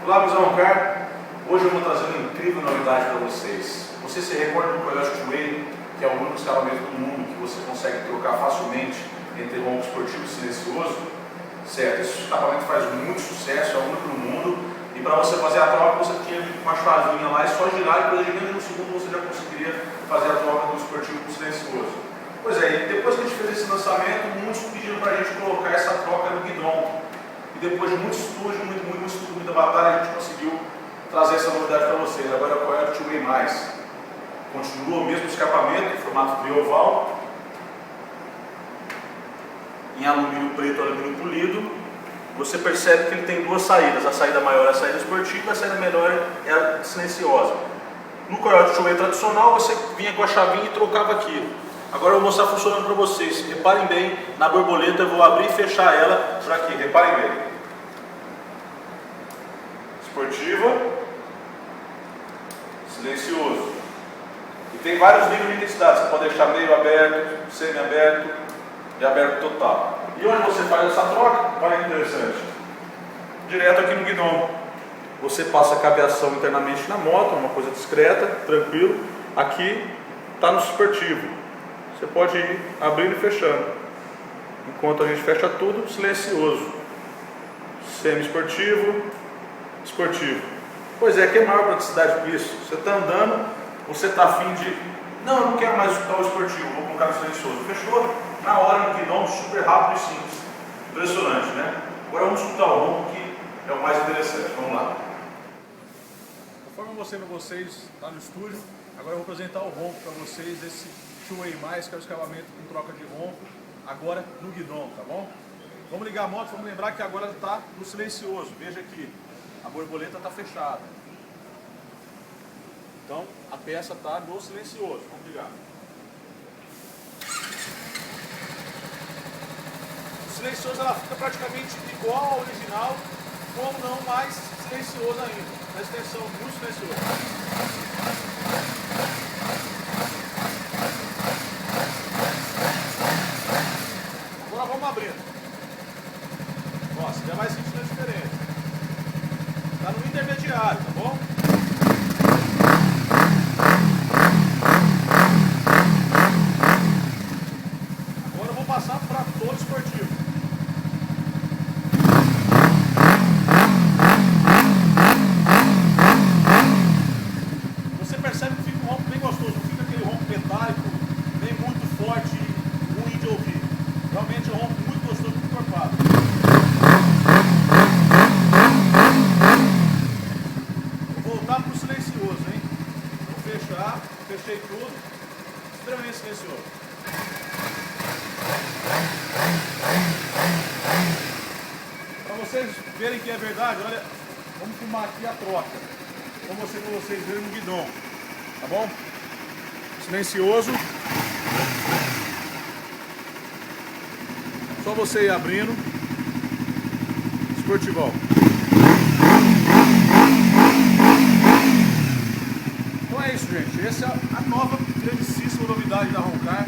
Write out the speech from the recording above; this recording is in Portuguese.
Olá, meus Roncar. Hoje eu vou trazer uma incrível novidade para vocês. Você se recorda do Coyote Two-Way, que é o único escapamento do mundo que você consegue trocar facilmente entre ronco esportivo e silencioso? Certo, esse escapamento faz muito sucesso, é o único no mundo. E para você fazer a troca, você tinha uma chavinha lá, é só girar e coisa de menos de um segundo você já conseguiria fazer a troca do esportivo com o silencioso. Pois é, e depois que a gente fez esse lançamento, muitos pediram para a gente colocar essa troca no guidão. E depois de muito estudo, muita batalha, a gente conseguiu trazer essa novidade para vocês. Agora é o Coyote Two-Way+. Continua o mesmo escapamento em formato trioval, em alumínio preto, alumínio polido. Você percebe que ele tem duas saídas. A saída maior é a saída esportiva, a saída menor é a silenciosa. No Coyote Two-Way tradicional, você vinha com a chavinha e trocava aqui. Agora eu vou mostrar funcionando para vocês. Reparem bem na borboleta, eu vou abrir e fechar ela por aqui. Reparem bem. Esportiva, silencioso. E tem vários níveis de intensidade. Você pode deixar meio aberto, semi-aberto e aberto total. E onde você faz essa troca? Olha que interessante. Direto aqui no guidão. Você passa a cabeação internamente na moto, uma coisa discreta, tranquilo. Aqui está no esportivo. Você pode ir abrindo e fechando. Enquanto a gente fecha tudo, silencioso. Semi-esportivo, esportivo. Pois é, que é maior praticidade por isso. Você está andando, você está afim de... Não, eu não quero mais escutar o esportivo, vou colocar no silencioso. Fechou? Na hora, no guidão, super rápido e simples. Impressionante, né? Agora vamos escutar o ronco, que é o mais interessante. Vamos lá. Conforme eu mostrei para vocês lá no estúdio, agora eu vou apresentar o ronco para vocês, esse Two-Way+, que é o escapamento com troca de ronco, agora no guidão, tá bom? Vamos ligar a moto, vamos lembrar que agora está no silencioso. Veja aqui, a borboleta está fechada. Então, a peça está no silencioso. Vamos ligar. O silencioso ela fica praticamente igual ao original, como não mais silencioso ainda. Presta atenção no silencioso. Agora vamos abrindo. Ó, você já vai sentindo a diferença. Está no intermediário, tá bom? Agora eu vou passar para todo esportivo. Você percebe que fica um ronco bem gostoso, não fica aquele ronco metálico, nem muito forte, ruim de ouvir. Realmente é um ronco muito gostoso, muito encorpado. Vou voltar para o silencioso, hein? Vou fechar, fechei tudo, extremamente silencioso. Para vocês verem que é verdade, olha, vamos filmar aqui a troca. Vou mostrar para vocês verem no guidão, tá bom? Silencioso. Só você ir abrindo. Esportivão. Então é isso, gente. Essa é a nova grandíssima novidade da Roncar.